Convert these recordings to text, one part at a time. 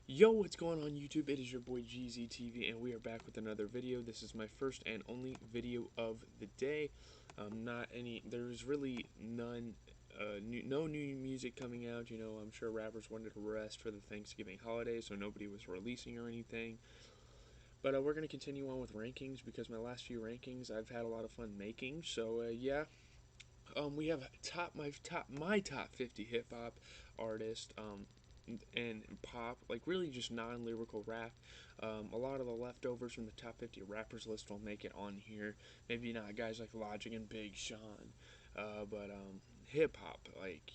Yo, what's going on YouTube? It is your boy GZTV, and we are back with another video. This is my first and only video of the day. There's really no new music coming out. You know, I'm sure rappers wanted to rest for the Thanksgiving holiday, so nobody was releasing or anything. But we're gonna continue on with rankings because my last few rankings I've had a lot of fun making. So yeah, we have my top 50 hip hop artists. And pop, like really just non-lyrical rap. A lot of the leftovers from the top 50 rappers list will make it on here. Maybe not guys like Logic and Big Sean, but hip hop, like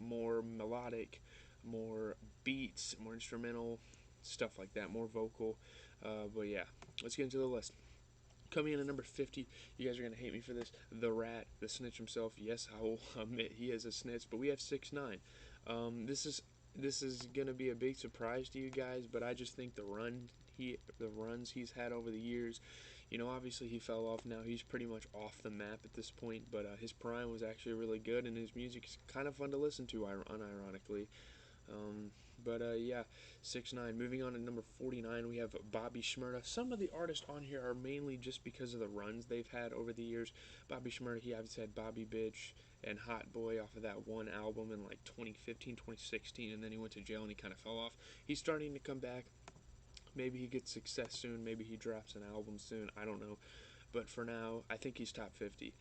more melodic, more beats, more instrumental stuff like that, more vocal. But yeah, let's get into the list. Coming in at number 50, you guys are going to hate me for this. The Rat, the snitch himself. Yes, I will admit he is a snitch, but we have 6ix9ine. This is going to be a big surprise to you guys, but I just think the runs he's had over the years, obviously he fell off now. He's pretty much off the map at this point, but his prime was actually really good, and his music is kind of fun to listen to, unironically. Um, but yeah, 6ix9ine. Moving on to number 49, we have Bobby Shmurda. Some of the artists on here are mainly just because of the runs they've had over the years. Bobby Shmurda, he obviously had Bobby Bitch and Hot Boy off of that one album in like 2015, 2016, and then he went to jail and he kind of fell off. He's starting to come back. Maybe he gets success soon. Maybe he drops an album soon. I don't know. But for now, I think he's top 50.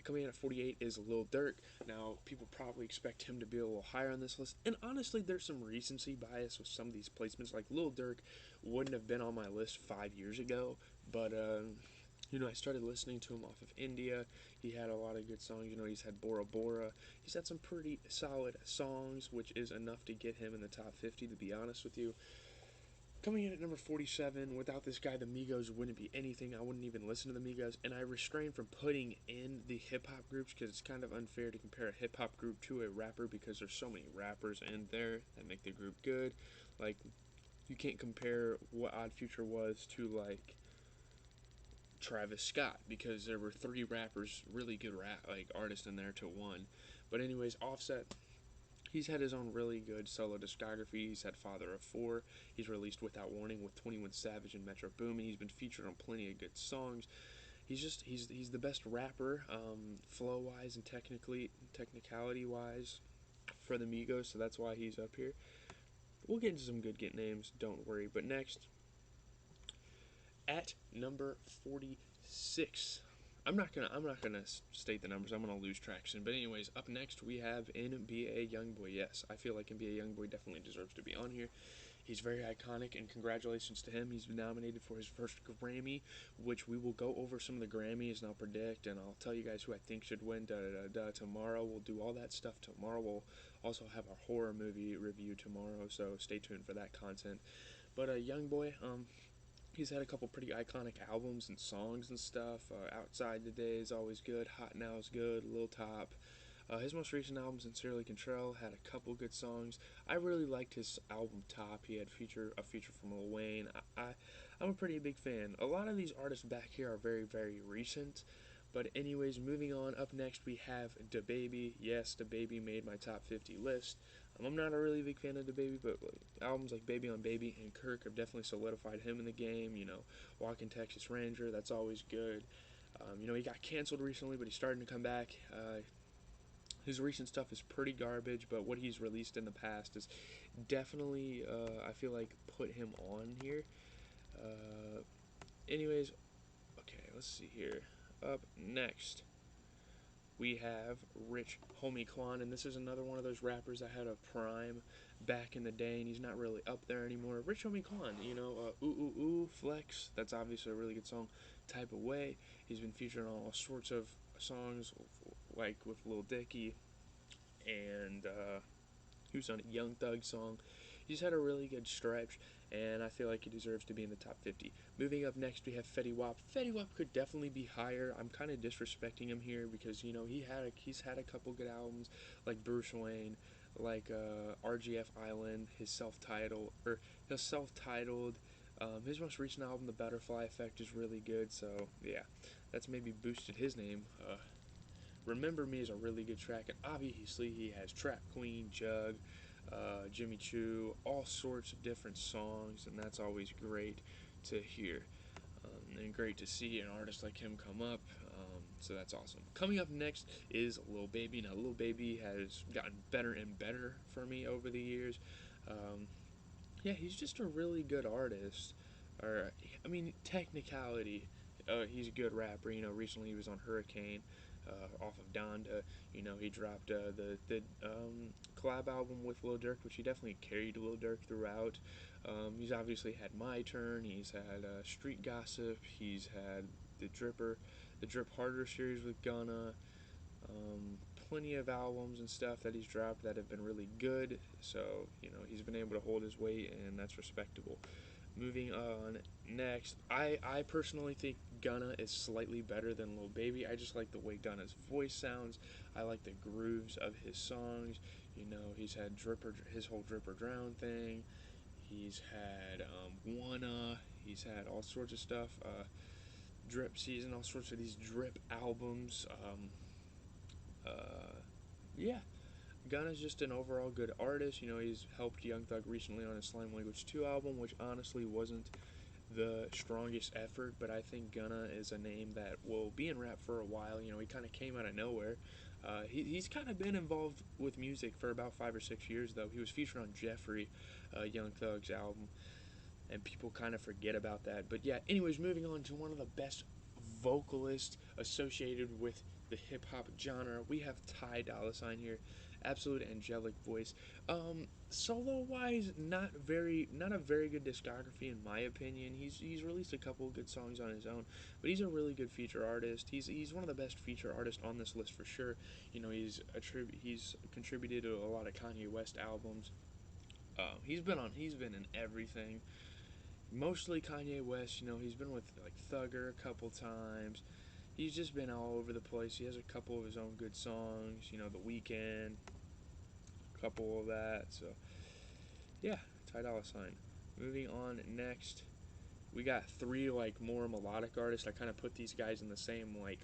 Coming in at 48 is Lil Durk. Now, people probably expect him to be a little higher on this list. And honestly, there's some recency bias with some of these placements. Like, Lil Durk wouldn't have been on my list 5 years ago. But I started listening to him off of India. He had a lot of good songs. He's had Bora Bora. He's had some pretty solid songs, which is enough to get him in the top 50, to be honest with you. Coming in at number 47, without this guy, the Migos wouldn't be anything. I wouldn't even listen to the Migos, and I refrain from putting in the hip hop groups because it's kind of unfair to compare a hip hop group to a rapper because there's so many rappers in there that make the group good. Like, you can't compare what Odd Future was to, like, Travis Scott because there were three rappers, really good artists in there to one. But anyways, Offset, he's had his own really good solo discography. He's had Father of Four. He's released Without Warning with 21 Savage and Metro Boomin. He's been featured on plenty of good songs. He's the best rapper, flow wise and technicality wise, for the Migos. So that's why he's up here. We'll get into some good get names. Don't worry. But next, at number 46. I'm not gonna state the numbers. I'm gonna lose traction. But anyways, up next we have NBA YoungBoy. Yes, I feel like NBA YoungBoy definitely deserves to be on here. He's very iconic, and congratulations to him. He's been nominated for his first Grammy, which we will go over some of the Grammys, and I'll predict, and I'll tell you guys who I think should win. Tomorrow we'll do all that stuff. Tomorrow we'll also have our horror movie review tomorrow, so stay tuned for that content. But YoungBoy, he's had a couple pretty iconic albums and songs and stuff. Outside Today is always good. Hot Now is good. Lil Top. His most recent album, Sincerely Control, had a couple good songs. I really liked his album Top. He had a feature from Lil Wayne. I'm a pretty big fan. A lot of these artists back here are very, very recent. But anyways, moving on. Up next, we have DaBaby. Yes, DaBaby made my top 50 list. I'm not a really big fan of DaBaby, but albums like Baby on Baby and Kirk have definitely solidified him in the game. Walking Texas Ranger, that's always good. He got canceled recently, but he's starting to come back. His recent stuff is pretty garbage, but what he's released in the past is definitely, I feel like, put him on here. Uh, anyways, okay, let's see here. Up next, we have Rich Homie Quan, and this is another one of those rappers that had a prime back in the day, and he's not really up there anymore. Rich Homie Quan, Ooh Ooh Ooh, Flex, that's obviously a really good song, Type of Way. He's been featured on all sorts of songs, like with Lil Dicky, and he was on a Young Thug song. He's had a really good stretch, and I feel like he deserves to be in the top 50. Moving up next, we have Fetty Wap. Fetty Wap could definitely be higher. I'm kind of disrespecting him here because he's had a couple good albums like Bruce Wayne, like RGF Island, his self-titled. His most recent album, The Butterfly Effect, is really good. So yeah, that's maybe boosted his name. Remember Me is a really good track, and obviously he has Trap Queen, Jug, Jimmy Choo, all sorts of different songs, and that's always great to hear. And great to see an artist like him come up. So that's awesome. Coming up next is Lil Baby. Now, Lil Baby has gotten better and better for me over the years. Um, yeah, he's just a really good artist. Or, I mean, technicality. He's a good rapper. You know, recently he was on Hurricane, off of Donda. You know, he dropped the collab album with Lil Durk, which he definitely carried Lil Durk throughout. He's obviously had My Turn. He's had Street Gossip. He's had the Drip Harder series with Gunna. Um, Plenty of albums and stuff that he's dropped that have been really good. So, you know, he's been able to hold his weight, and that's respectable. Moving on next, I personally think Gunna is slightly better than Lil Baby. I just like the way Gunna's voice sounds. I like the grooves of his songs. You know, he's had his whole Drip or Drown thing. He's had Wanna. He's had all sorts of stuff. Drip Season, all sorts of these Drip albums. Uh, yeah, Gunna's just an overall good artist. You know, he's helped Young Thug recently on his Slime Language 2 album, which honestly wasn't the strongest effort, but I think Gunna is a name that will be in rap for a while. You know, he kind of came out of nowhere. He's kind of been involved with music for about 5 or 6 years, though. He was featured on Jeffrey, Young Thug's album, and people kind of forget about that. But yeah, anyways, moving on to one of the best vocalists associated with the hip hop genre, we have Ty Dolla Sign here. Absolute angelic voice. Solo wise, not a very good discography in my opinion. He's released a couple of good songs on his own, but he's a really good feature artist. He's one of the best feature artists on this list for sure. You know, he's contributed to a lot of Kanye West albums. He's been in everything, mostly Kanye West. You know, he's been with like Thugger a couple times. He's just been all over the place. He has a couple of his own good songs. You know, The Weeknd, a couple of that. So yeah, Ty Dolla Sign. Moving on next, we got three like more melodic artists. I kind of put these guys in the same like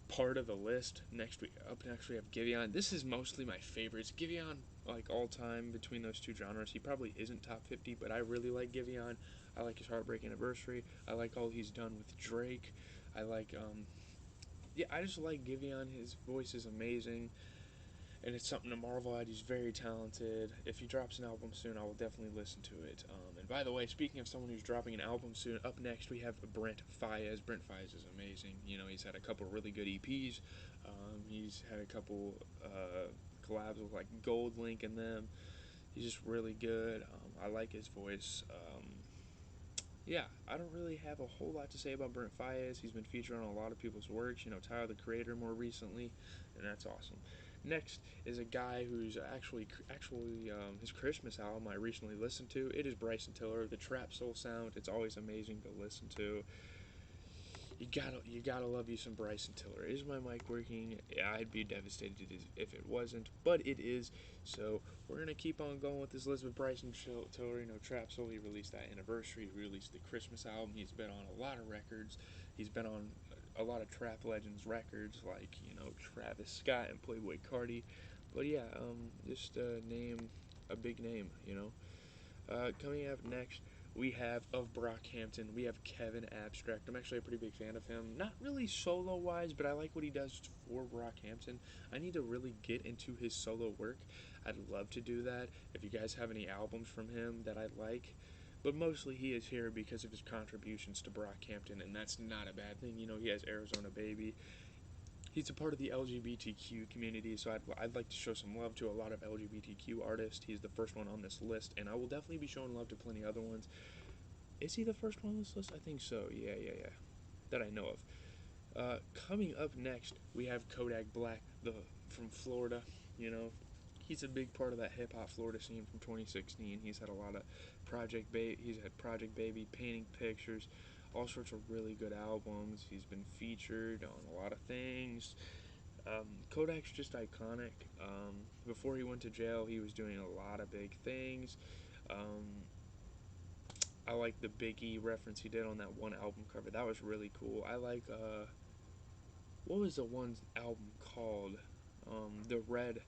part of the list. Next we have Giveon. This is mostly my favorites. Giveon, like all time between those two genres, he probably isn't top 50, but I really like Giveon. I like his Heartbreak Anniversary. I like all he's done with Drake. I like yeah, I just like Giveon. His voice is amazing, and it's something to marvel at. He's very talented. If he drops an album soon, I will definitely listen to it. And by the way, speaking of someone who's dropping an album soon, up next we have Brent Faiyaz. Brent Faiyaz is amazing. You know, he's had a couple really good EPs. He's had a couple collabs with like Gold Link in them. He's just really good. I like his voice. Yeah, I don't really have a whole lot to say about Brent Faiyaz. He's been featured on a lot of people's works. You know, Tyler the Creator more recently, and that's awesome. Next is a guy who's actually his Christmas album I recently listened to. It is Bryson Tiller, the Trap Soul sound. It's always amazing to listen to. You gotta love you some Bryson Tiller. Is my mic working? Yeah, I'd be devastated if it wasn't, but it is. So we're gonna keep on going with this list with Bryson Tiller. You know, Trap Soul. He released that anniversary. He released the Christmas album. He's been on a lot of records. He's been on a lot of Trap Legends records, like you know Travis Scott and Playboy Cardi. But yeah, just name a big name. You know. Coming up next, we have of Brockhampton. We have Kevin Abstract. I'm actually a pretty big fan of him. Not really solo wise, but I like what he does for Brockhampton. I need to really get into his solo work. I'd love to do that. If you guys have any albums from him that I like, but mostly he is here because of his contributions to Brockhampton, and that's not a bad thing. You know, he has Arizona Baby. He's a part of the LGBTQ community, so I'd like to show some love to a lot of LGBTQ artists. He's the first one on this list, and I will definitely be showing love to plenty other ones. Is he the first one on this list? I think so. Yeah. That I know of. Coming up next, we have Kodak Black, the from Florida. You know, he's a big part of that hip hop Florida scene from 2016. He's had a lot of He's had Project Baby, Painting Pictures, all sorts of really good albums. He's been featured on a lot of things. Kodak's just iconic. Before he went to jail, he was doing a lot of big things. Um, I like the Biggie reference he did on that one album cover. That was really cool. I like what was the one album called? The red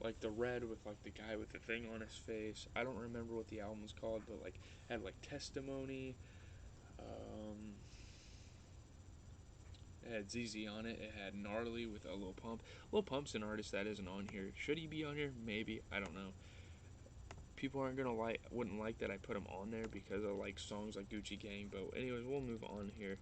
like the red with like the guy with the thing on his face. I don't remember what the album was called, but like had like Testimony. Um, it had ZZ on it. It had Gnarly with a Lil Pump. Lil Pump's an artist that isn't on here. Should he be on here? Maybe. I don't know. People aren't gonna like, wouldn't like that I put him on there because I like songs like Gucci Gang. But anyways, we'll move on here.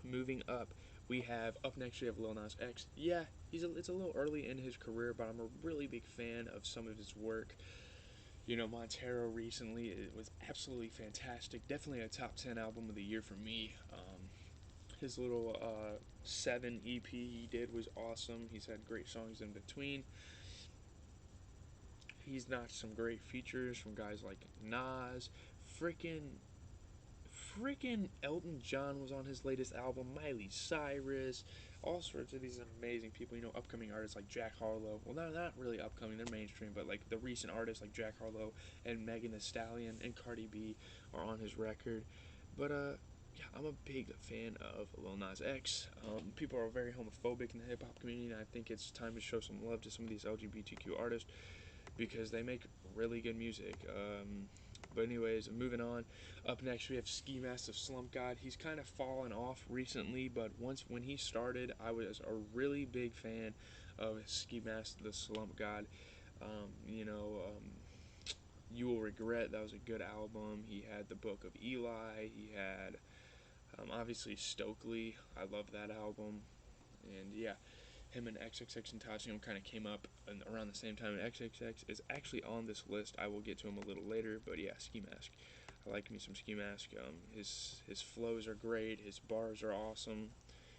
Moving up, we have up next we have Lil Nas X. Yeah, it's a little early in his career, but I'm a really big fan of some of his work. You know, Montero recently, it was absolutely fantastic. Definitely a top 10 album of the year for me. His little 7 EP he did was awesome. He's had great songs in between. He's notched some great features from guys like Nas, freaking Elton John was on his latest album, Miley Cyrus, all sorts of these amazing people. You know, upcoming artists like Jack Harlow. Well, not really upcoming; they're mainstream, but like the recent artists like Jack Harlow and Megan Thee Stallion and Cardi B are on his record. But yeah, I'm a big fan of Lil Nas X. People are very homophobic in the hip hop community, and I think it's time to show some love to some of these LGBTQ artists because they make really good music. But anyways, moving on. Up next, we have Ski Mask of Slump God. He's kind of fallen off recently, but when he started, I was a really big fan of Ski Mask the Slump God. You Will Regret. That was a good album. He had the Book of Eli. He had obviously Stokely. I love that album. And yeah, him and XXX Tentacion kind of came up around the same time. And XXX is actually on this list. I will get to him a little later, but yeah, Ski Mask. I like me some Ski Mask. His flows are great. His bars are awesome.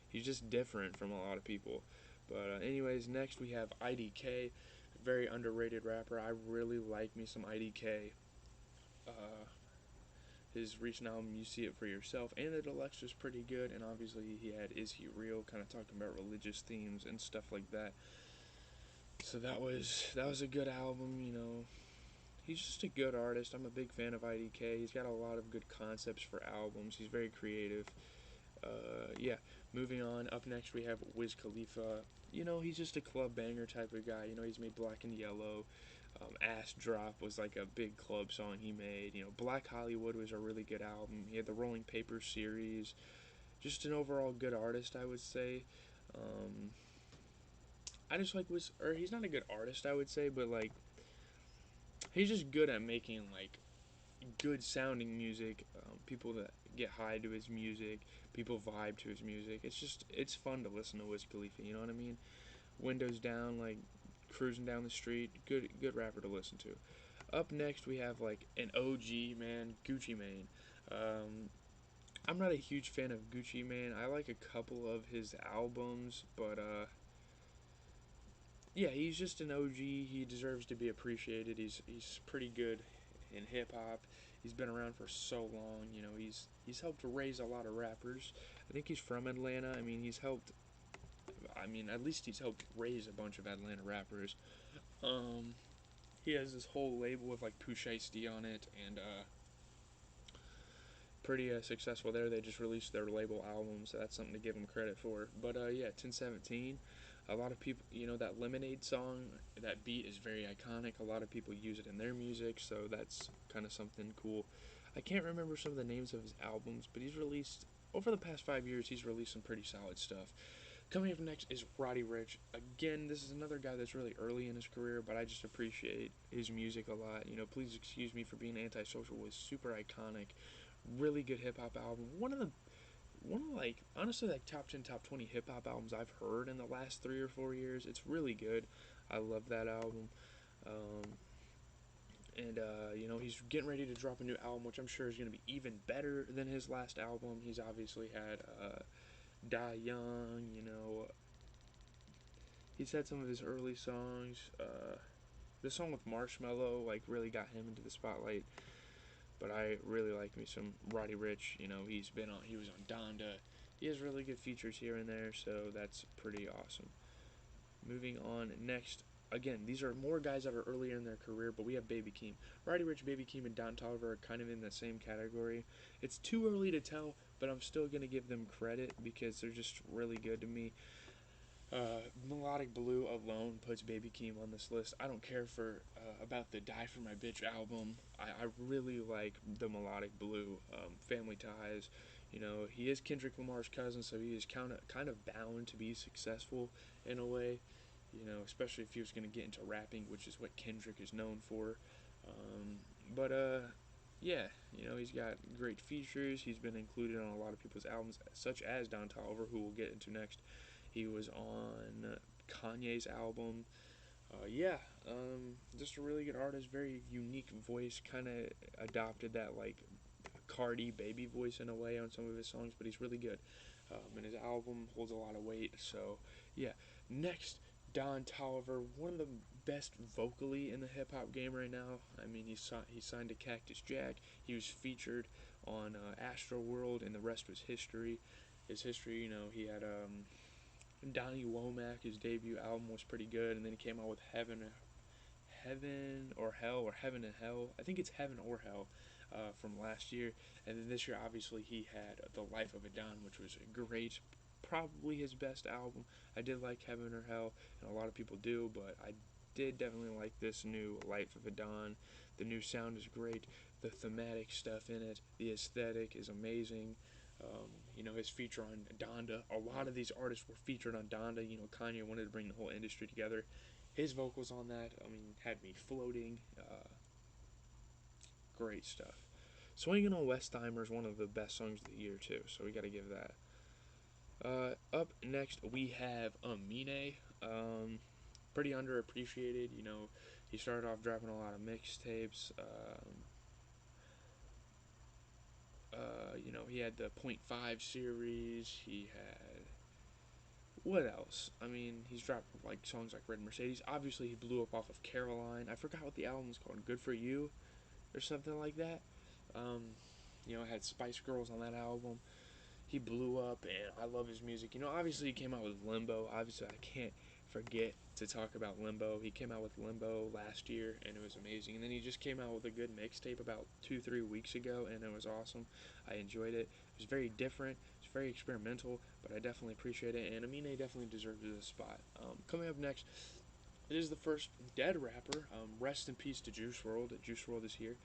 He's just different from a lot of people. But anyways, next we have IDK, very underrated rapper. I really like me some IDK. Uh, his recent album, You See It For Yourself, and the deluxe was pretty good. And obviously, he had Is He Real, kind of talking about religious themes and stuff like that. So that was a good album. You know, he's just a good artist. I'm a big fan of IDK. He's got a lot of good concepts for albums. He's very creative. Yeah, moving on. Up next, we have Wiz Khalifa. You know, he's just a club banger type of guy. You know, he's made Black and Yellow. Ass Drop was like a big club song he made. You know, Black Hollywood was a really good album. He had the Rolling Papers series. Just an overall good artist, I would say. Um, I just like Wiz, or he's not a good artist, I would say, but like he's just good at making like good sounding music. People that get high to his music, people vibe to his music. It's fun to listen to Wiz Khalifa. You know what I mean? Windows down, like cruising down the street. Good rapper to listen to. Up next, we have like an OG man, Gucci Mane. Um, I'm not a huge fan of Gucci Mane. I like a couple of his albums, but yeah, he's just an OG. He deserves to be appreciated. He's pretty good in hip hop. He's been around for so long. You know, he's helped raise a lot of rappers. I think he's from Atlanta. I mean, he's helped. I mean, at least he's helped raise a bunch of Atlanta rappers. Um, he has this whole label with like Pooh Shiesty on it, and pretty successful there. They just released their label album, so that's something to give them credit for. But yeah, 1017. A lot of people, you know, that Lemonade song, that beat is very iconic. A lot of people use it in their music, so that's kind of something cool. I can't remember some of the names of his albums, but he's released over the past 5 years. He's released some pretty solid stuff. Coming up next is Roddy Ricch. Again, this is another guy that's really early in his career, but I just appreciate his music a lot. You know, Please Excuse Me for Being Antisocial was super iconic. Really good hip hop album. One of like honestly like top 10, top 20 hip hop albums I've heard in the last 3 or 4 years. It's really good. I love that album. Um, and you know, he's getting ready to drop a new album, which I'm sure is going to be even better than his last album. He's obviously had Die Young. You know, he's had some of his early songs. The song with Marshmello like really got him into the spotlight. But I really like me some Roddy Ricch. You know, he was on Donda. He has really good features here and there, so that's pretty awesome. Moving on next, again, these are more guys that are earlier in their career, but we have Baby Keem. Roddy Ricch, Baby Keem, and Don Toliver are kind of in the same category. It's too early to tell, but I'm still gonna give them credit because they're just really good to me. Melodic Blue alone puts Baby Keem on this list. I don't care for about the Die for My Bitch album. I really like the Melodic Blue. Family Ties. You know, he is Kendrick Lamar's cousin, so he is kind of bound to be successful in a way. You know, especially if he was going to get into rapping, which is what Kendrick is known for. Um, but yeah, you know, he's got great features. He's been included on a lot of people's albums, such as Don Toliver, who we'll get into next. He was on Kanye's album. Yeah, just a really good artist, very unique voice. Kind of adopted that like Cardi baby voice in a way on some of his songs, but he's really good. And his album holds a lot of weight. So yeah, next Don Toliver, one of the best vocally in the hip hop game right now. I mean, he signed to Cactus Jack. He was featured on Astro World, and the rest was history. His history, you know, he had Donnie Womack. His debut album was pretty good, and then he came out with Heaven or Hell or Heaven and Hell. I think it's Heaven or Hell from last year, and then this year obviously he had The Life of a Don, which was great. Probably his best album. I did like Heaven or Hell, and a lot of people do, but I did definitely like this new Life of a Don. The new sound is great. The thematic stuff in it, the aesthetic is amazing. You know, his feature on Donda. A lot of these artists were featured on Donda. You know, Kanye wanted to bring the whole industry together. His vocals on that, I mean, had me floating. Great stuff. Swinging on Westheimer is one of the best songs of the year, too, so we got to give that. Up next, we have Amine. Pretty underappreciated. You know, he started off dropping a lot of mixtapes. You know, he had the Point Five series. He had what else? I mean, he's dropped like songs like Red Mercedes. Obviously, he blew up off of Caroline. I forgot what the album was called. Good for You, or something like that. Um, you know, had Spice Girls on that album. He blew up, and I love his music. You know, obviously he came out with Limbo. Obviously, I can't forget to talk about Limbo. He came out with Limbo last year, and it was amazing. And then he just came out with a good mixtape about 2-3 weeks ago, and it was awesome. I enjoyed it. It was very different. It's very experimental, but I definitely appreciate it. And Amine definitely deserves this spot. Coming up next, it is the first dead rapper. Rest in peace to Juice WRLD. Juice WRLD is here.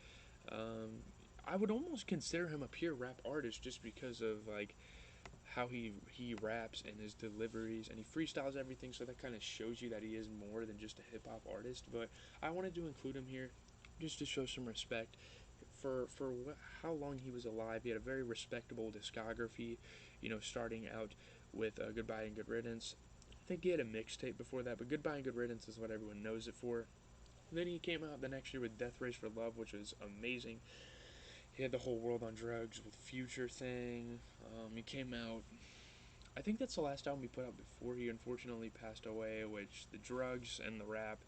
Um, I would almost consider him a pure rap artist just because of like how he raps and his deliveries, and he freestyles everything, so that kind of shows you that he is more than just a hip hop artist. But I wanted to include him here just to show some respect for how long he was alive. He had a very respectable discography, you know, starting out with Goodbye and Good Riddance. I think he had a mixtape before that, but Goodbye and Good Riddance is what everyone knows it for. Then he came out the next year with Death Race for Love, which was amazing. He had the whole world on drugs with Future thing. He came out. I think that's the last album he put out before he unfortunately passed away. Which the drugs and the rap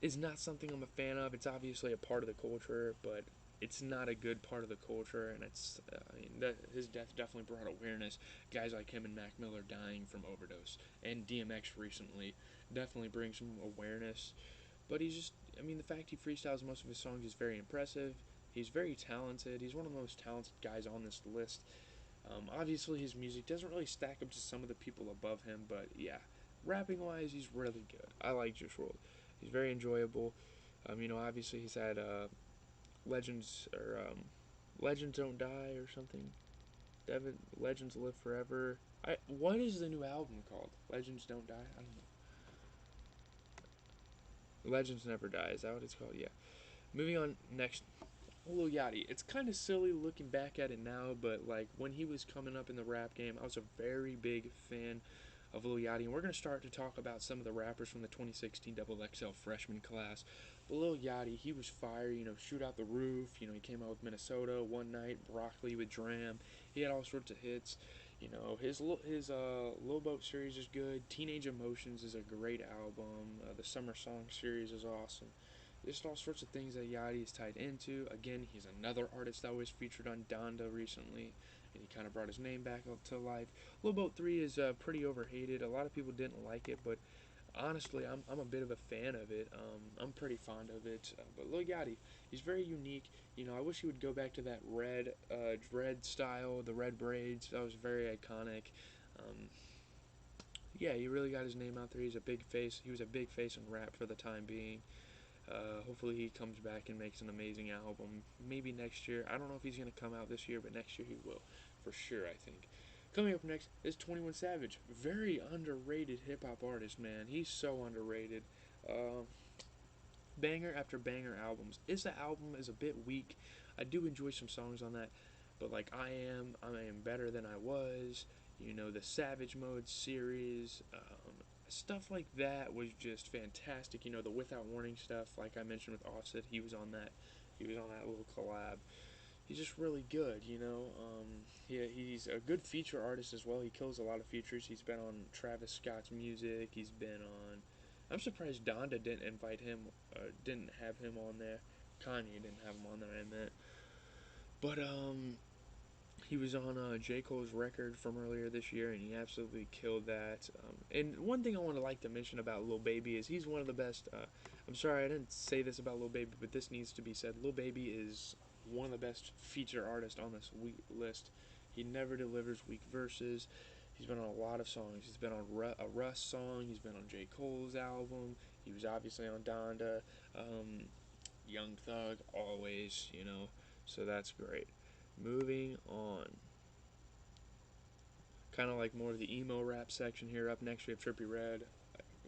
is not something I'm a fan of. It's obviously a part of the culture, but it's not a good part of the culture. And it's I mean, his death definitely brought awareness. Guys like him and Mac Miller dying from overdose, and DMX recently definitely brings some awareness. But he's just, I mean, the fact he freestyles most of his songs is very impressive. He's very talented. He's one of the most talented guys on this list. Obviously, his music doesn't really stack up to some of the people above him, but yeah, rapping wise, he's really good. I like Juice WRLD. He's very enjoyable. You know, obviously he's had Legends or Legends Don't Die or something. Devin Legends Live Forever. What is the new album called? Legends Don't Die. I don't know. Legends Never Die. Is that what it's called? Yeah. Moving on next, Lil Yachty. It's kind of silly looking back at it now, but like when he was coming up in the rap game, I was a very big fan of Lil Yachty, and we're gonna start to talk about some of the rappers from the 2016 Double XL freshman class. But Lil Yachty, he was fire. You know, Shoot Out the Roof. You know, he came out with Minnesota One Night, Broccoli with Dram. He had all sorts of hits. You know, his Lil Boat series is good. Teenage Emotions is a great album. The Summer Song series is awesome. Just all sorts of things that Yachty is tied into. Again, he's another artist that was featured on Donda recently, and he kind of brought his name back up to life. Lil Boat 3 is pretty overhated. A lot of people didn't like it, but honestly, I'm a bit of a fan of it. I'm pretty fond of it. But Lil Yachty, he's very unique. You know, I wish he would go back to that red dread style, the red braids. That was very iconic. Um, yeah, he really got his name out there. He's a big face. He was a big face in rap for the time being. Hopefully he comes back and makes an amazing album. Maybe next year. I don't know if he's gonna come out this year, but next year he will, for sure. I think. Coming up next is 21 Savage. Very underrated hip hop artist, man. He's so underrated. Uh, Banger after banger albums. The album is a bit weak. I do enjoy some songs on that, but like I am better than I was. You know, the Savage Mode series, stuff like that was just fantastic. You know, the Without Warning stuff, like I mentioned with Offset, he was on that. He was on that little collab. He's just really good, you know. He's a good feature artist as well. He kills a lot of features. He's been on Travis Scott's music. He's been on. I'm surprised Donda didn't invite him, didn't have him on there. Kanye didn't have him on there. I meant, but he was on J Cole's record from earlier this year, and he absolutely killed that. And one thing I want to like to mention about Lil Baby is he's one of the best. I'm sorry I didn't say this about Lil Baby, but this needs to be said. Lil Baby is one of the best feature artists on this list. He never delivers weak verses. He's been on a lot of songs. He's been on a Russ song. He's been on J Cole's album. He was obviously on Donda. Young Thug, always, you know. So that's great. Moving on. Kind of like more of the emo rap section here. Up next, we have Trippie Redd.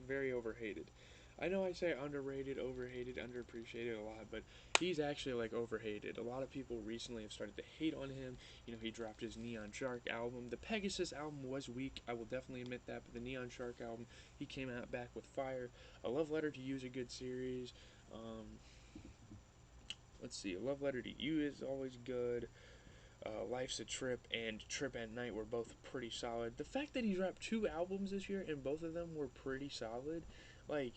Very overhated. I know I say underrated, overhated, underappreciated a lot, but he's actually like overhated. A lot of people recently have started to hate on him. You know, he dropped his Neon Shark album. The Pegasus album was weak. I will definitely admit that, but the Neon Shark album, he came out back with fire. A Love Letter to You is a good series. Um, let's see, A Love Letter to You is always good. Life's a Trip and Trip at Night were both pretty solid. The fact that he dropped two albums this year and both of them were pretty solid, like,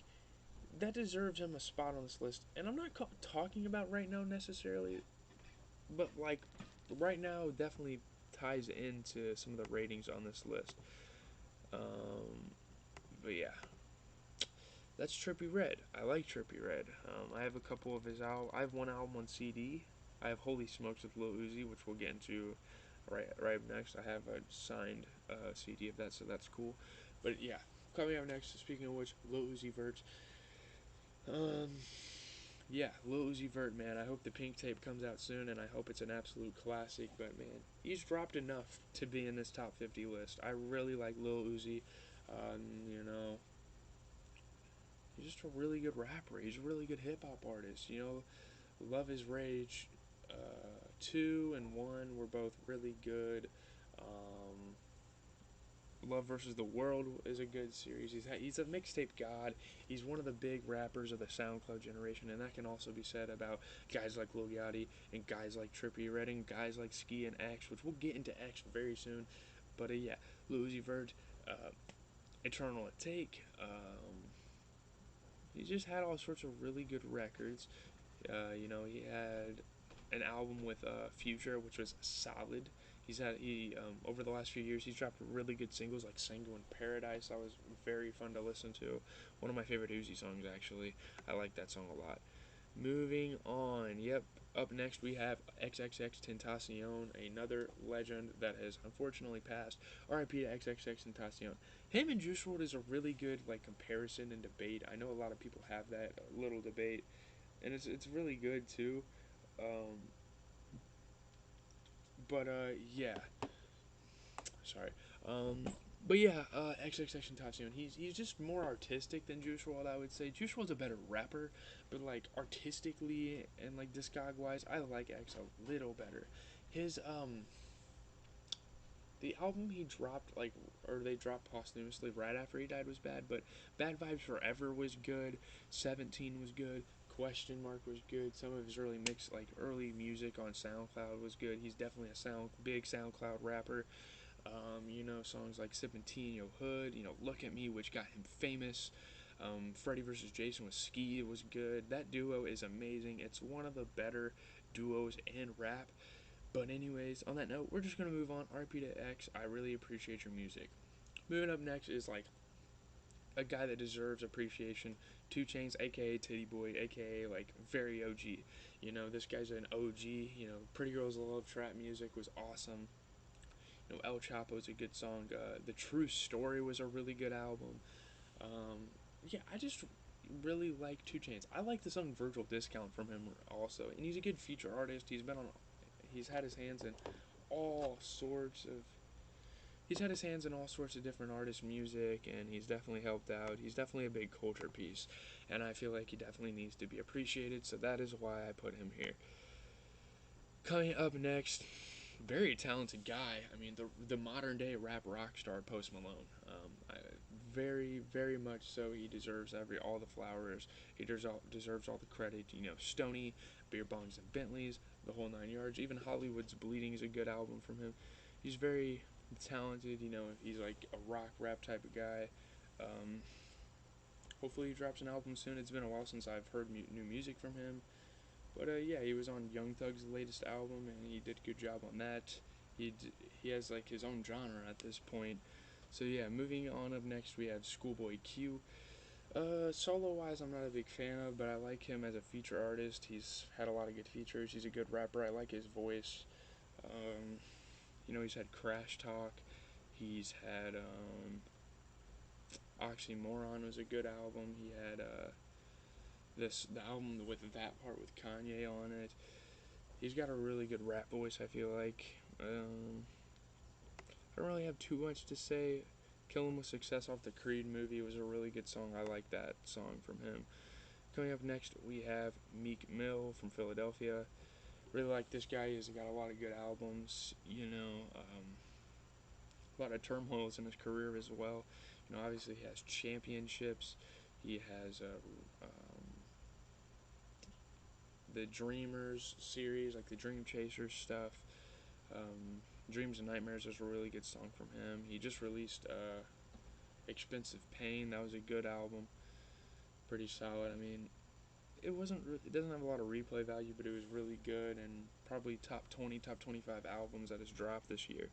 that deserves him a spot on this list. And I'm not talking about right now necessarily, but like right now definitely ties into some of the ratings on this list. But yeah, that's Trippie Redd. I like Trippie Redd. I have a couple of his albums. I have one album on CD. I have Holy Smokes with Lil Uzi, which we'll get into right next. I have a signed CD of that, so that's cool. But yeah, coming up next. Speaking of which, Lil Uzi Vert. Um, yeah, Lil Uzi Vert, man. I hope the Pink Tape comes out soon, and I hope it's an absolute classic. But man, he's dropped enough to be in this top 50 list. I really like Lil Uzi. You know, he's just a really good rapper. He's a really good hip hop artist. You know, Love Is Rage 2 and 1 were both really good. Um, Love versus the World is a good series. He's a mixtape god. He's one of the big rappers of the SoundCloud generation, and that can also be said about guys like Lil Yachty and guys like Trippie Redd and guys like Ski and X, which we'll get into X very soon. But yeah, Lil Uzi Vert, Eternal Atake. He just had all sorts of really good records. You know, he had an album with Future, which was solid. He over the last few years he's dropped really good singles like Sanguine Paradise. That was very fun to listen to. One of my favorite Uzi songs actually. I like that song a lot. Moving on. Yep. Up next we have XXX Tentacion, another legend that has unfortunately passed. R.I.P. to XXX Tentacion. Him and Juice WRLD is a really good like comparison and debate. I know a lot of people have that little debate, and it's really good too. Um, but yeah, sorry. Um, but yeah, XXX Tentacion. He's just more artistic than Juice WRLD. I would say Juice WRLD's a better rapper, but like artistically and like discog wise, I like X a little better. His the album he dropped like or they dropped posthumously right after he died was bad, but Bad Vibes Forever was good. 17 was good. Question Mark was good. Some of his early music on SoundCloud was good. He's definitely a big SoundCloud rapper. You know, songs like Sippin' Tea in Your Hood, you know, Look at Me, which got him famous. Freddie versus Jason with Ski was good. That duo is amazing. It's one of the better duos in rap. But anyways, on that note, we're just gonna move on. RP to X. I really appreciate your music. Moving up next is like a guy that deserves appreciation. 2 Chainz, aka Titty Boy, aka like very OG. You know, this guy's an OG. You know, Pretty Girls Love Trap Music was awesome. El Chapo is a good song. The True Story was a really good album. Yeah, I just really like 2 Chainz. I like the song Virtual Discount from him also, and he's a good feature artist. He's had his hands in all sorts of he's had his hands in all sorts of different artists' music, and he's definitely helped out. He's definitely a big culture piece, and I feel like he definitely needs to be appreciated, so that is why I put him here. Coming up next, very talented guy. I mean, the modern day rap rock star Post Malone. Very much so. He deserves all the flowers. He deserves all the credit. You know, Stoney, Beer Bongs and Bentleys, the whole 9 yards. Even Hollywood's Bleeding is a good album from him. He's very talented. You know, he's like a rock rap type of guy. Um, Hopefully he drops an album soon. It's been a while since I've heard new music from him. But yeah, he was on Young Thug's latest album, and he did a good job on that. He has like his own genre at this point. So yeah, moving on up next we have Schoolboy Q. Solo wise, I'm not a big fan of, but I like him as a feature artist. He's had a lot of good features. He's a good rapper. I like his voice. Um, he's had Crash Talk. He's had Oxymoron was a good album. He had the album with that part with Kanye on it. He's got a really good rap voice, I feel like. I don't really have too much to say. Kill Him With Success off the Creed movie was a really good song. I like that song from him. Coming up next, we have Meek Mill from Philadelphia. Really like this guy. He's got a lot of good albums. A lot of turmoils in his career as well. Obviously he has championships. He has the Dreamers series, like the Dream Chasers stuff. Um, Dreams and Nightmares is a really good song from him. He just released Expensive Pain. That was a good album. Pretty solid. I mean, it doesn't have a lot of replay value, but it was really good and probably top 20, top 25 albums that has dropped this year.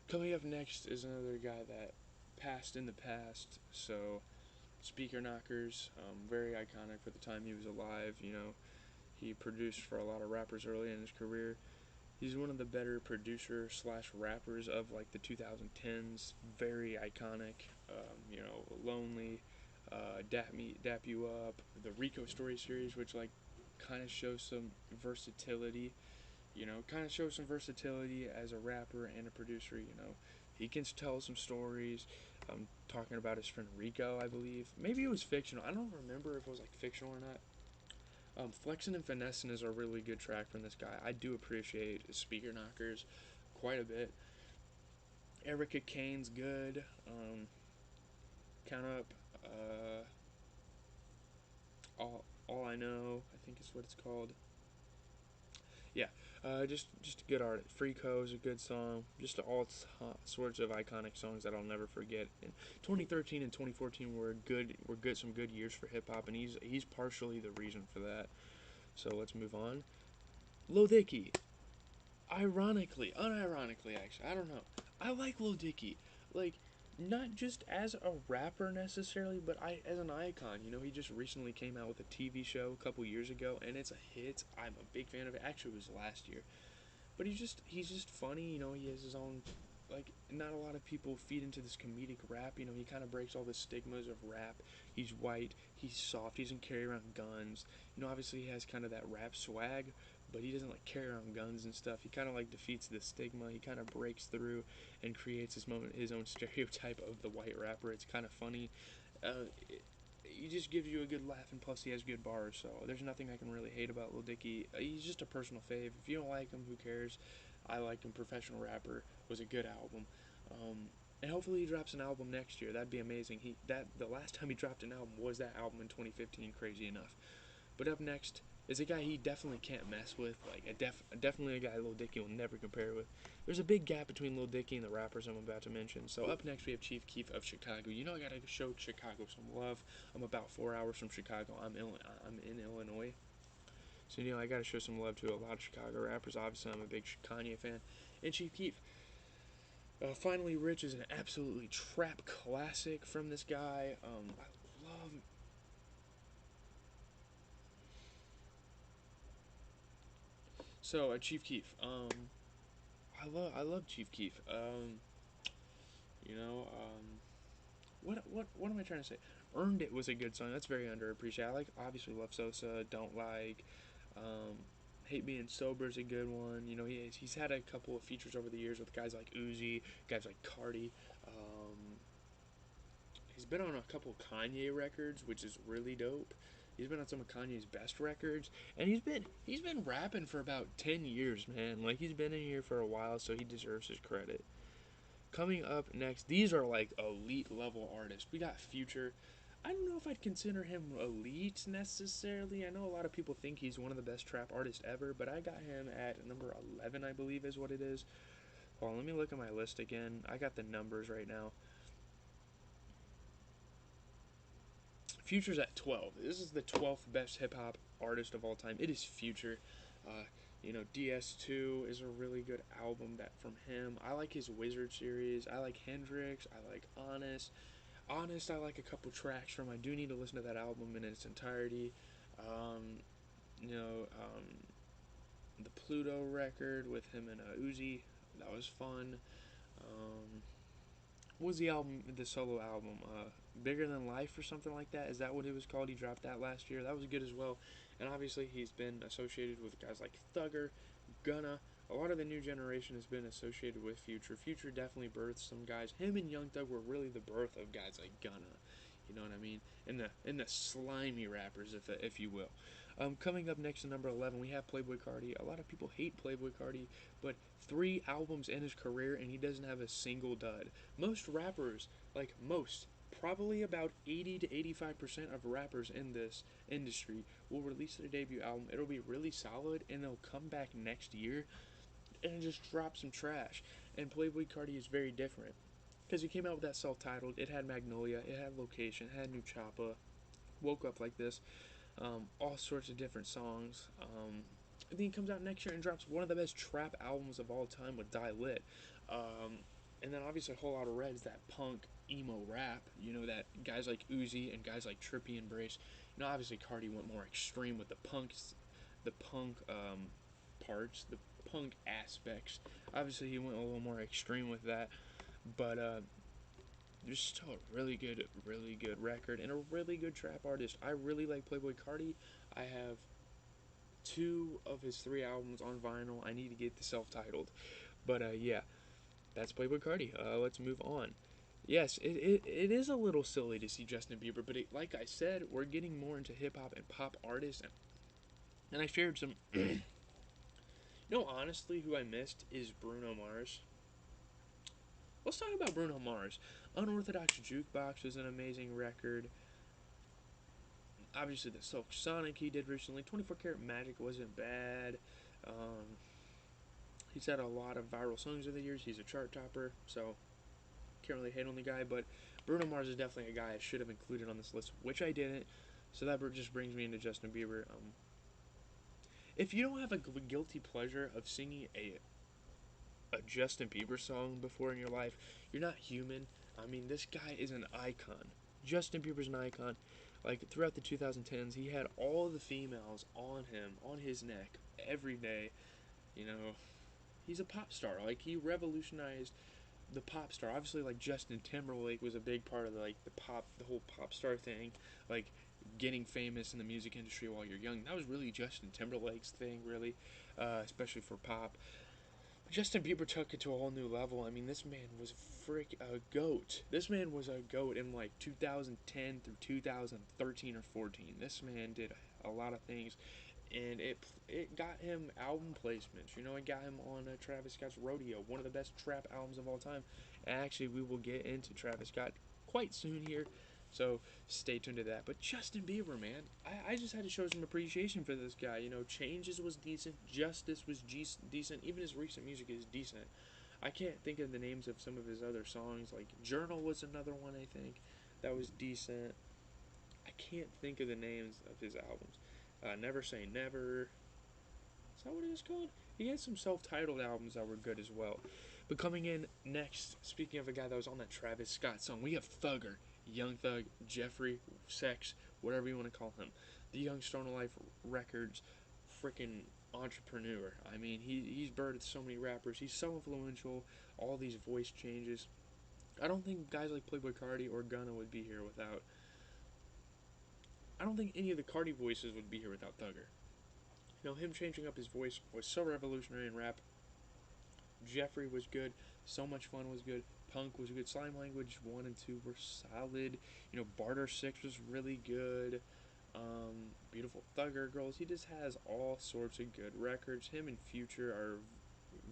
Coming up next is another guy that passed in the past. So, Speaker Knockers, very iconic for the time he was alive. He produced for a lot of rappers early in his career. He's one of the better producer slash rappers of like the 2010s. Very iconic. Lonely, Dap You Up, the Rico Story series, which like kind of shows some versatility. Kind of shows some versatility as a rapper and a producer. He can tell some stories. Talking about his friend Rico, I believe. Maybe it was fictional. I don't remember if it was like fictional or not. Flexin' and Finessin' is a really good track from this guy. I do appreciate Speaker Knockers quite a bit. Erica Kane's good. Count Up. All I Know, I think is what it's called. Yeah, just a good art. Freako is a good song. Just all sorts of iconic songs that I'll never forget. And 2013 and 2014 were some good years for hip hop, and he's partially the reason for that. So let's move on. Lil Dicky. Unironically, actually, I don't know. I like Lil Dicky. Like, not just as a rapper necessarily, but as an icon. He just recently came out with a TV show a couple years ago, and it's a hit. I'm a big fan of it. Actually, it was last year. But he's just funny. He has his own, like, not a lot of people feed into this comedic rap. He kind of breaks all the stigmas of rap. He's white. He's soft. He doesn't carry around guns. Obviously he has kind of that rap swag, but he doesn't like carry around guns and stuff. He kind of like defeats the stigma. He kind of breaks through and creates his own stereotype of the white rapper. It's kind of funny. He just gives you a good laugh, and plus he has good bars, so there's nothing I can really hate about Lil Dicky. He's just a personal fave. If you don't like him, who cares? I like him. Professional Rapper was a good album. And hopefully he drops an album next year. That'd be amazing. The last time he dropped an album was that album in 2015, crazy enough. But up next is a guy he definitely can't mess with. Like definitely a guy Lil Dicky will never compare with. There's a big gap between Lil Dicky and the rappers I'm about to mention. So up next we have Chief Keef of Chicago. I gotta show Chicago some love. I'm about 4 hours from Chicago. I'm in Illinois. So I gotta show some love to a lot of Chicago rappers. Obviously I'm a big Kanye fan. And Chief Keef. Finally Rich is an absolutely trap classic from this guy. I love Chief Keef. I love Chief Keef. You know, what am I trying to say? Earned It was a good song. That's very underappreciated. I like obviously Love Sosa. Don't like. Um, Hate Being Sober is a good one. You know, he's had a couple of features over the years with guys like Uzi, guys like Cardi. Um, he's been on a couple of Kanye records, which is really dope. He's been on some of Kanye's best records, and he's been rapping for about 10 years, man. Like he's been in here for a while, so he deserves his credit. Coming up next, these are like elite level artists. We got Future. I don't know if I'd consider him elite necessarily. I know a lot of people think he's one of the best trap artists ever, but I got him at number 11, I believe is what it is. Hold on, let me look at my list again. I got the numbers right now. Future's at 12. This is the 12th best hip hop artist of all time. It is Future. Uh, DS2 is a really good album that from him. I like his Wizard series. I like Hendrix. I like Honest. Honest, I like a couple tracks from. I do need to listen to that album in its entirety. Um, you know, the Pluto record with him and Uzi, that was fun. Um, what was the album, the solo album? Bigger Than Life or something like that? Is that what it was called? He dropped that last year. That was good as well. And obviously, he's been associated with guys like Thugger, Gunna. A lot of the new generation has been associated with Future. Future definitely birthed some guys. Him and Young Thug were really the birth of guys like Gunna. You know what I mean? And the slimy rappers, if you will. Coming up next to number 11, we have Playboi Carti. A lot of people hate Playboi Carti, but 3 albums in his career and he doesn't have a single dud. Most rappers, like most, probably about 80 to 85% of rappers in this industry will release their debut album. It'll be really solid and they'll come back next year and just drop some trash. And Playboy Cardi is very different because he came out with that self-titled. It had Magnolia, it had Location, it had New Choppa, Woke Up Like This, all sorts of different songs. And then he comes out next year and drops one of the best trap albums of all time with Die Lit. Um, and then obviously a Whole Lot of Red is that punk emo rap. You know that guys like Uzi and guys like Trippy embrace. You know, obviously Cardi went more extreme with the punk parts, the punk aspects. Obviously he went a little more extreme with that, but there's still a really good record and a really good trap artist. I really like Playboy Cardi. I have 2 of his 3 albums on vinyl. I need to get the self-titled, but yeah, that's Playboy Cardi. Let's move on. Yes, it is a little silly to see Justin Bieber, but like I said, we're getting more into hip hop and pop artists, and I shared some. Honestly, who I missed is Bruno Mars. Let's talk about Bruno Mars. Unorthodox Jukebox was an amazing record. Obviously, the Silk Sonic he did recently. 24 Karat Magic wasn't bad. Um, he's had a lot of viral songs over the years. He's a chart topper, so can't really hate on the guy. But Bruno Mars is definitely a guy I should have included on this list, which I didn't. So that just brings me into Justin Bieber. If you don't have a guilty pleasure of singing a Justin Bieber song before in your life, you're not human. I mean, this guy is an icon. Justin Bieber's an icon. Like throughout the 2010s, he had all the females on him, on his neck every day. You know, he's a pop star. Like he revolutionized the pop star. Obviously, like Justin Timberlake was a big part of the whole pop star thing. Like getting famous in the music industry while you're young. That was really Justin Timberlake's thing, really, especially for pop. Justin Bieber took it to a whole new level. I mean, this man was a goat. This man was a goat in like 2010 through 2013 or 14. This man did a lot of things, and it got him album placements. You know, it got him on Travis Scott's Rodeo, one of the best trap albums of all time. And actually, we will get into Travis Scott quite soon here. So stay tuned to that. But Justin Bieber, man, I just had to show some appreciation for this guy. You know, Changes was decent. Justice was decent. Even his recent music is decent. I can't think of the names of some of his other songs. Like Journal was another one, I think, that was decent. I can't think of the names of his albums. Never Say Never. Is that what it is called? He had some self-titled albums that were good as well. But coming in next, speaking of a guy that was on that Travis Scott song, we have Thugger, Young Thug, Jeffrey, Sex, whatever you want to call him. The Young Stoner Life records, freaking entrepreneur. I mean, he's birthed so many rappers. He's so influential. All these voice changes. I don't think guys like Playboi Carti or Gunna would be here without. I don't think any of the Carti voices would be here without Thugger. You know, him changing up his voice was so revolutionary in rap. Jeffrey was good. So Much Fun was good. Punk was good. Slime Language 1 and 2 were solid. You know, Barter 6 was really good. Beautiful Thugger Girls. He just has all sorts of good records. Him and Future are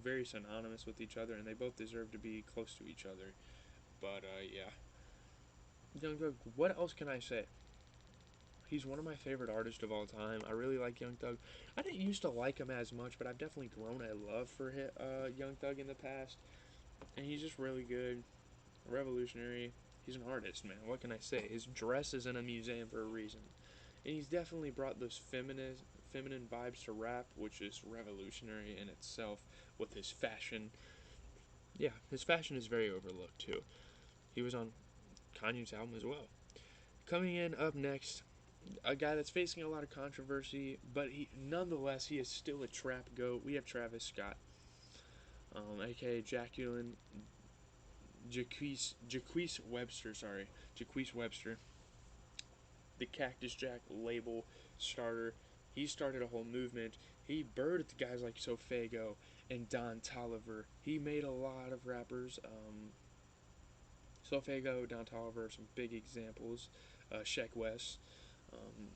very synonymous with each other, and they both deserve to be close to each other. But, yeah. Young Thug, what else can I say? He's one of my favorite artists of all time. I really like Young Thug. I didn't used to like him as much, but I've definitely grown a love for Young Thug in the past. And he's just really good, revolutionary. He's an artist, man. What can I say? His dress is in a museum for a reason. And he's definitely brought those feminine vibes to rap, which is revolutionary in itself with his fashion. Yeah, his fashion is very overlooked, too. He was on Kanye's album as well. Coming in up next, a guy that's facing a lot of controversy, but nonetheless he is still a trap goat. We have Travis Scott, aka Jacqueline Jaquise Webster. Sorry, Jaquise Webster, the Cactus Jack label starter. He started a whole movement. He birthed guys like Sofego and Don Toliver. He made a lot of rappers. Sofego, Don Toliver, some big examples. Sheck West. Um,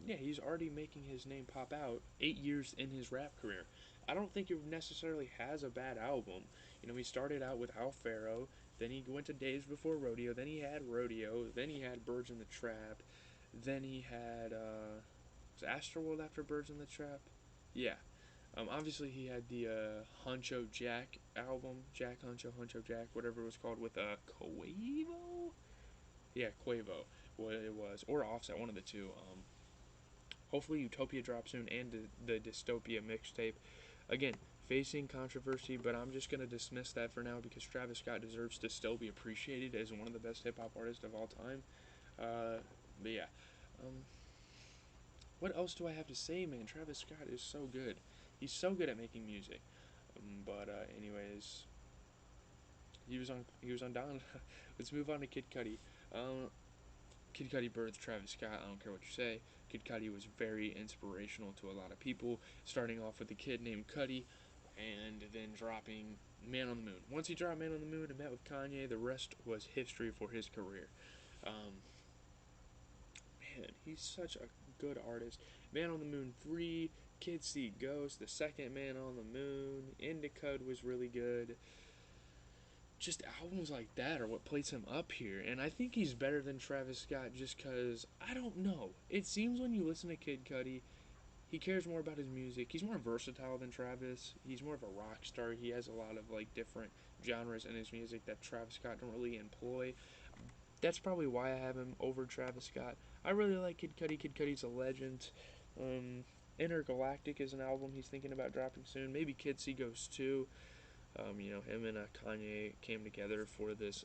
yeah, he's already making his name pop out 8 years in his rap career. I don't think he necessarily has a bad album. You know, he started out with Al Faro, then he went to Days Before Rodeo, then he had Rodeo, then he had Birds in the Trap, then he had, was Astroworld after Birds in the Trap? Yeah. Obviously, he had the Huncho Jack album, Jack Huncho, Huncho Jack, whatever it was called, with Quavo? Yeah, Quavo, what it was. Or Offset, one of the two. Hopefully Utopia drops soon and the Dystopia mixtape. Again, facing controversy, but I'm just going to dismiss that for now because Travis Scott deserves to still be appreciated as one of the best hip hop artists of all time. But yeah. Um, what else do I have to say, man? Travis Scott is so good. He's so good at making music. Anyways, he was on Don. Let's move on to Kid Cudi. Kid Cudi birthed Travis Scott. I don't care what you say. Kid Cudi was very inspirational to a lot of people, starting off with a kid named Cudi and then dropping Man on the Moon. Once he dropped Man on the Moon and met with Kanye, the rest was history for his career. Um, man, he's such a good artist. Man on the Moon 3, Kids See Ghost, the second Man on the Moon, Indica was really good. Just albums like that are what places him up here. And I think he's better than Travis Scott just because, I don't know. It seems when you listen to Kid Cudi, he cares more about his music. He's more versatile than Travis. He's more of a rock star. He has a lot of like different genres in his music that Travis Scott don't really employ. That's probably why I have him over Travis Scott. I really like Kid Cudi. Kid Cudi's a legend. Intergalactic is an album he's thinking about dropping soon. Maybe Kids See Ghost too. You know, him and Kanye came together for the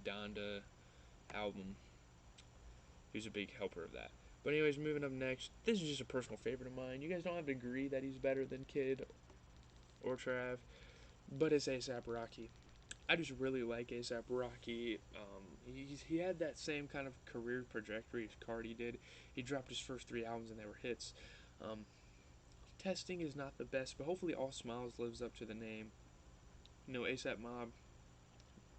Donda album. He was a big helper of that. But anyways, moving up next, this is just a personal favorite of mine. You guys don't have to agree that he's better than Kid or Trav, but it's ASAP Rocky. I just really like ASAP Rocky. He had that same kind of career trajectory as Cardi did. He dropped his first 3 albums and they were hits. Um, Testing is not the best, but hopefully All Smiles lives up to the name. You know, ASAP Mob,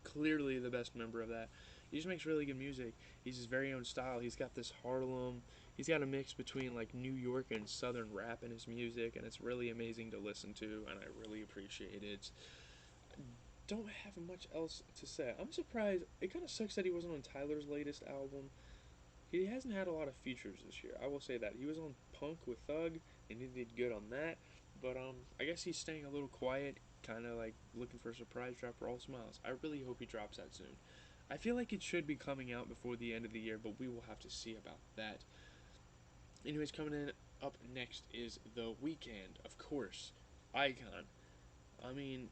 clearly the best member of that. He just makes really good music. He's his very own style. He's got this Harlem. He's got a mix between like New York and Southern rap in his music, and it's really amazing to listen to, and I really appreciate it. Don't have much else to say. I'm surprised. It kind of sucks that he wasn't on Tyler's latest album. He hasn't had a lot of features this year. I will say that. He was on Punk with Thug, and he did good on that. But I guess he's staying a little quiet, kind of like looking for a surprise drop for All Smiles. I really hope he drops that soon. I feel like it should be coming out before the end of the year, but we will have to see about that. Anyways, coming in up next is The Weeknd, of course. Icon. I mean,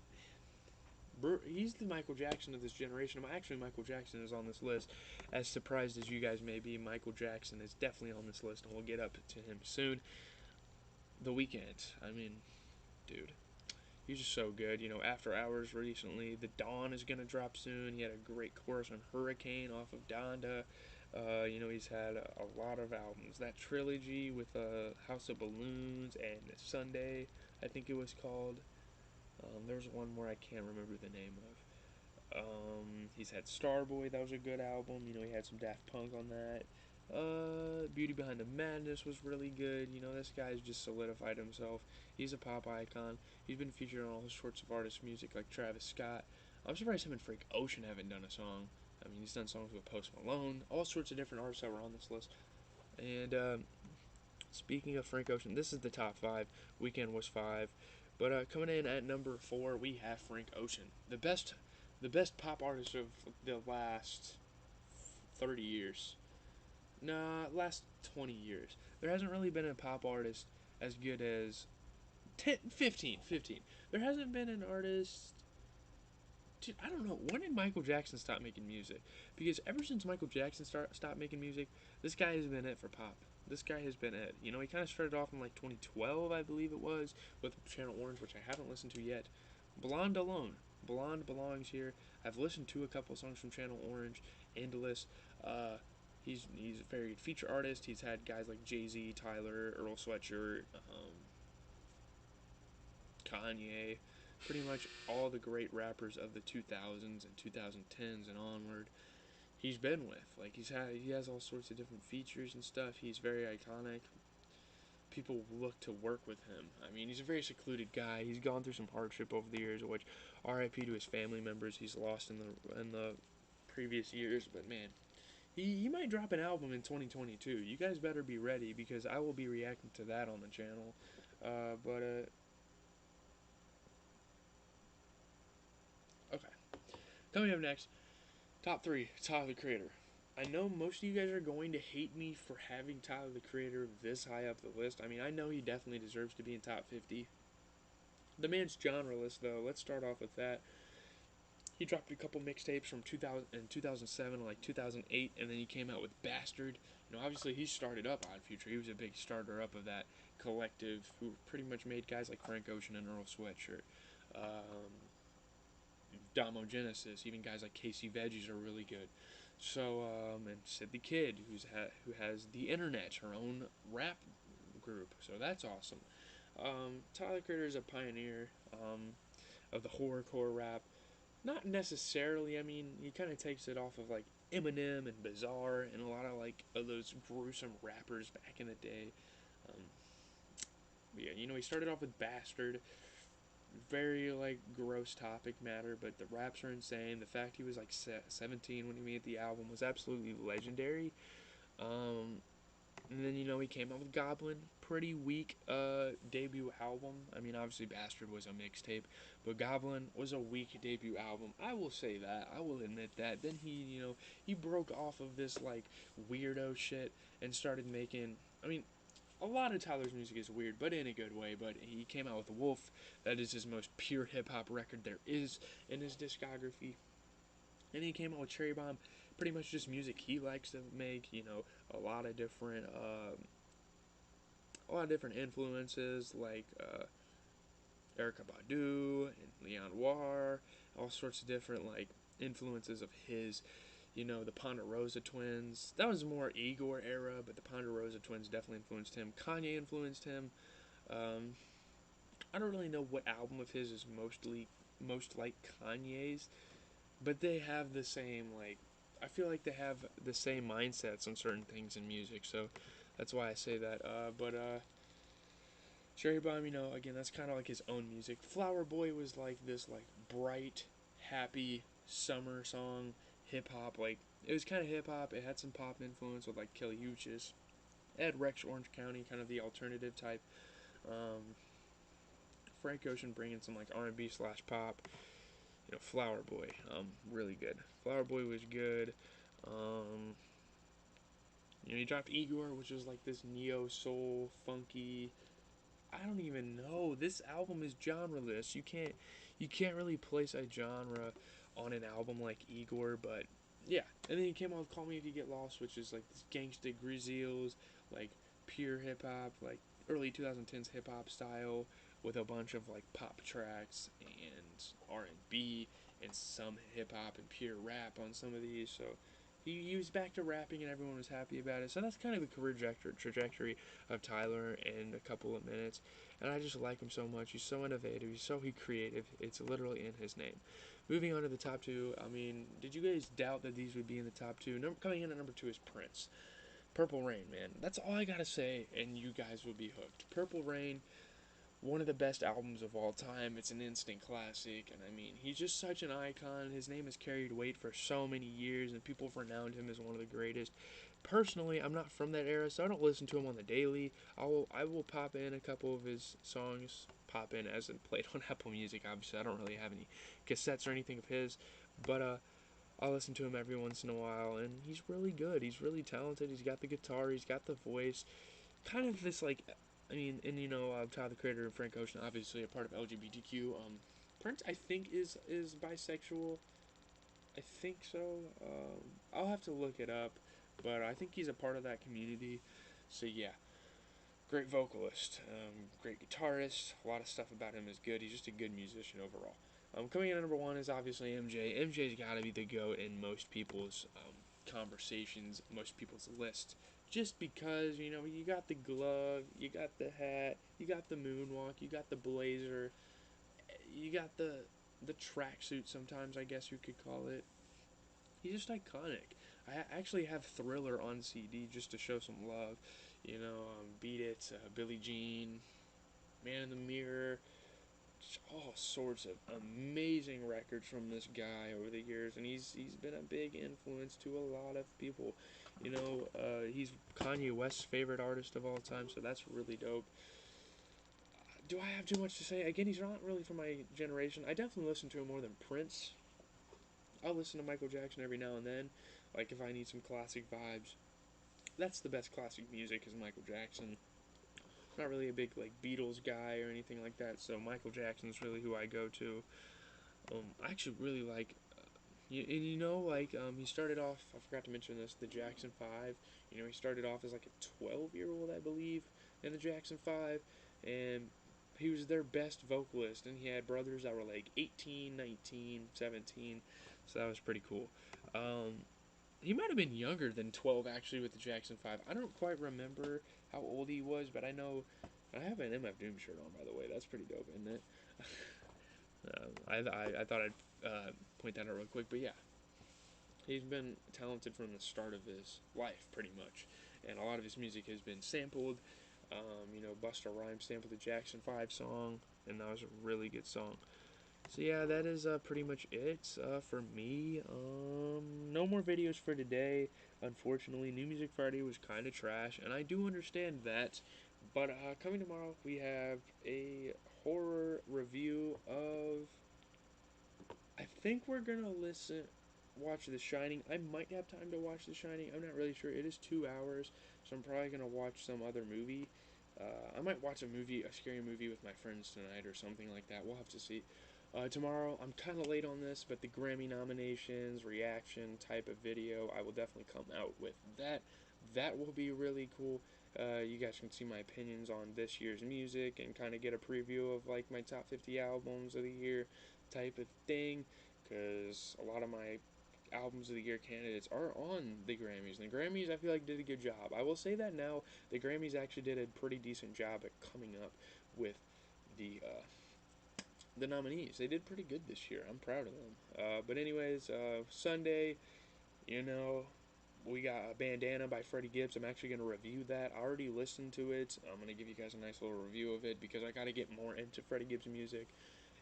he's the Michael Jackson of this generation. Actually, Michael Jackson is on this list. As surprised as you guys may be, Michael Jackson is definitely on this list, and we'll get up to him soon. The Weeknd. I mean, dude, he's just so good. You know, After Hours recently. The Dawn is gonna drop soon. He had a great chorus on Hurricane off of Donda. You know, he's had a lot of albums. That trilogy with House of Balloons and Sunday, I think it was called. There was one more I can't remember the name of. He's had Starboy, that was a good album. You know, he had some Daft Punk on that. Beauty Behind the Madness was really good. You know, this guy's just solidified himself. He's a pop icon. He's been featured on all sorts of artists' music, like Travis Scott. I'm surprised him and Frank Ocean haven't done a song. I mean, he's done songs with Post Malone, all sorts of different artists that were on this list. And speaking of Frank Ocean, this is the top five. Weekend was five, but coming in at number four, we have Frank Ocean, the best pop artist of the last 30 years. Nah, last 20 years. There hasn't really been a pop artist as good as 10, 15, 15. There hasn't been an artist. Dude, I don't know. When did Michael Jackson stop making music? Because ever since Michael Jackson stopped making music, this guy has been it for pop. This guy has been it. You know, he kind of started off in like 2012, I believe it was, with Channel Orange, which I haven't listened to yet. Blonde Alone. Blonde belongs here. I've listened to a couple songs from Channel Orange. Endless. Uh, he's a very good feature artist. He's had guys like Jay-Z, Tyler, Earl Sweatshirt, Kanye, pretty much all the great rappers of the 2000s and 2010s and onward. He's been with he has all sorts of different features and stuff. He's very iconic. People look to work with him. I mean, he's a very secluded guy. He's gone through some hardship over the years, which R.I.P. to his family members he's lost in the previous years. But man, he might drop an album in 2022. You guys better be ready because I will be reacting to that on the channel. But okay, coming up next, top three, Tyler the Creator. I know most of you guys are going to hate me for having Tyler the Creator this high up the list. I mean, I know he definitely deserves to be in top 50. The man's genreless, though. Let's start off with that. He dropped a couple mixtapes from 2000 and 2007 to like 2008, and then he came out with Bastard. You know, obviously he started up Odd Future. He was a big starter up of that collective who pretty much made guys like Frank Ocean and Earl Sweatshirt. Um, Damo Genesis, even guys like Casey Veggies are really good. So, and Sid the Kid, who has the Internet, her own rap group. So that's awesome. Tyler Creator is a pioneer of the horrorcore rap. Not necessarily. I mean, he kind of takes it off of like Eminem and Bizarre and a lot of like of those gruesome rappers back in the day. Um, yeah, you know, he started off with Bastard, very like gross topic matter, but the raps are insane. The fact he was like 17 when he made the album was absolutely legendary. Um, and then you know he came out with Goblin, pretty weak debut album. I mean obviously Bastard was a mixtape, but Goblin was a weak debut album. I will say that. I will admit that. Then he broke off of this like weirdo shit and started making. I mean a lot of Tyler's music is weird, but in a good way. But he came out with Wolf. That is his most pure hip hop record there is in his discography. And he came out with Cherry Bomb, pretty much just music he likes to make. You know, a lot of different, influences like Erica Badu and Leon War, all sorts of different like influences of his. You know, the Ponderosa Twins. That was more Igor era, but the Ponderosa Twins definitely influenced him. Kanye influenced him. Um, I don't really know what album of his is most like Kanye's, but they have the same like. I feel like they have the same mindsets on certain things in music, so that's why I say that. But Cherry Bomb, you know, again, that's kind of like his own music. Flower Boy was like this like bright, happy summer song, hip hop. Like it was kind of hip hop. It had some pop influence with like Kelly Uchis. Ed Rex Orange County, kind of the alternative type. Um, Frank Ocean bringing some like R&B slash pop. You know, Flower Boy, really good. Flower Boy was good. Um, you know, he dropped Igor, which was like this neo soul funky. I don't even know. This album is genreless. You can't really place a genre on an album like Igor, but yeah. And then he came out with Call Me If You Get Lost, which is like this gangsta grizzles, like pure hip hop, like early 2010s hip hop style with a bunch of like pop tracks and R&B and some hip hop and pure rap on some of these. So he was back to rapping and everyone was happy about it. So that's kind of the career trajectory of Tyler in a couple of minutes. And I just like him so much. He's so innovative. He's so creative. It's literally in his name. Moving on to the top two. I mean, did you guys doubt that these would be in the top two? Coming in at number two is Prince. Purple Rain, man. That's all I gotta say, and you guys will be hooked. Purple Rain, one of the best albums of all time. It's an instant classic, and I mean, he's just such an icon. His name has carried weight for so many years, and people have renowned him as one of the greatest. Personally, I'm not from that era, so I don't listen to him on the daily. I will pop in a couple of his songs, pop in as in played on Apple Music. Obviously, I don't really have any cassettes or anything of his, but I'll listen to him every once in a while, and he's really good. He's really talented. He's got the guitar. He's got the voice. Kind of this like, I mean, and Tyler the Creator and Frank Ocean, obviously a part of LGBTQ. Prince, I think is bisexual. I think so. I'll have to look it up, but I think he's a part of that community. So yeah, great vocalist, great guitarist. A lot of stuff about him is good. He's just a good musician overall. Coming in at number one is obviously MJ. MJ's got to be the GOAT in most people's conversations, most people's list. Just because, you got the glove, you got the hat, you got the moonwalk, you got the blazer, you got the tracksuit sometimes, I guess you could call it. He's just iconic. I actually have Thriller on CD just to show some love. Beat It, Billie Jean, Man in the Mirror, all sorts of amazing records from this guy over the years, and he's been a big influence to a lot of people. He's Kanye West's favorite artist of all time, so that's really dope. Do I have too much to say? Again, he's not really from my generation. I definitely listen to him more than Prince. I'll listen to Michael Jackson every now and then, like if I need some classic vibes. That's the best classic music is Michael Jackson. Not really a big like Beatles guy or anything like that, so Michael Jackson's really who I go to. I actually really like, he started off. I forgot to mention this. The Jackson Five. He started off as like a 12-year-old, I believe, in the Jackson Five, and he was their best vocalist. And he had brothers that were like 18, 19, 17, so that was pretty cool. He might have been younger than 12 actually with the Jackson 5. I don't quite remember how old he was, but I know I have an MF Doom shirt on, by the way. That's pretty dope, isn't it? I thought I'd point that out real quick, but yeah, he's been talented from the start of his life, pretty much, and a lot of his music has been sampled. Busta Rhymes sampled the Jackson 5 song, and that was a really good song. So yeah, that is pretty much it for me. No more videos for today. Unfortunately, New Music Friday was kind of trash, and I do understand that. But coming tomorrow, we have a horror review of. I think we're gonna watch The Shining. I might have time to watch The Shining. I'm not really sure. It is 2 hours, so I'm probably gonna watch some other movie. I might watch a scary movie with my friends tonight or something like that. We'll have to see. Tomorrow, I'm kind of late on this, but the Grammy nominations, reaction type of video, I will definitely come out with that. That will be really cool. You guys can see my opinions on this year's music and kind of get a preview of like my top 50 albums of the year type of thing, because a lot of my albums of the year candidates are on the Grammys. And the Grammys, I feel like, did a good job. I will say that now, the Grammys actually did a pretty decent job at coming up with the nominees. They did pretty good this year. I'm proud of them. But anyways, Sunday, you know, we got a Bandana by Freddie Gibbs. I'm actually going to review that. I already listened to it. I'm going to give you guys a nice little review of it because I got to get more into Freddie Gibbs music.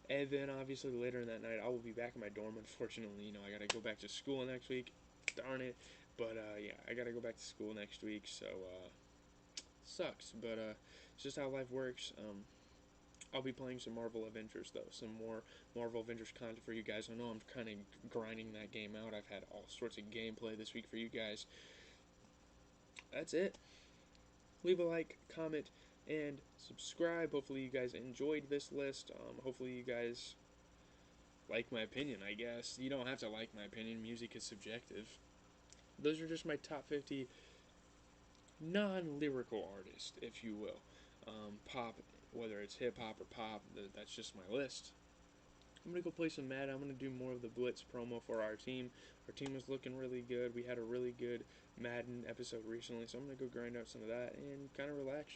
And then obviously later in that night, I will be back in my dorm. Unfortunately, I got to go back to school next week. Darn it. But yeah, I got to go back to school next week. So sucks. But it's just how life works. I'll be playing some Marvel Avengers though, some more Marvel Avengers content for you guys. I know I'm kind of grinding that game out. I've had all sorts of gameplay this week for you guys. That's it. Leave a like, comment, and subscribe. Hopefully you guys enjoyed this list. Hopefully you guys like my opinion, I guess. You don't have to like my opinion. Music is subjective. Those are just my top 50 non-lyrical artists, if you will. pop, whether it's hip hop or pop. That's just my list. I'm going to go play some Madden. I'm going to do more of the Blitz promo for our team. Our team was looking really good. We had a really good Madden episode recently, so I'm going to go grind out some of that and kind of relax.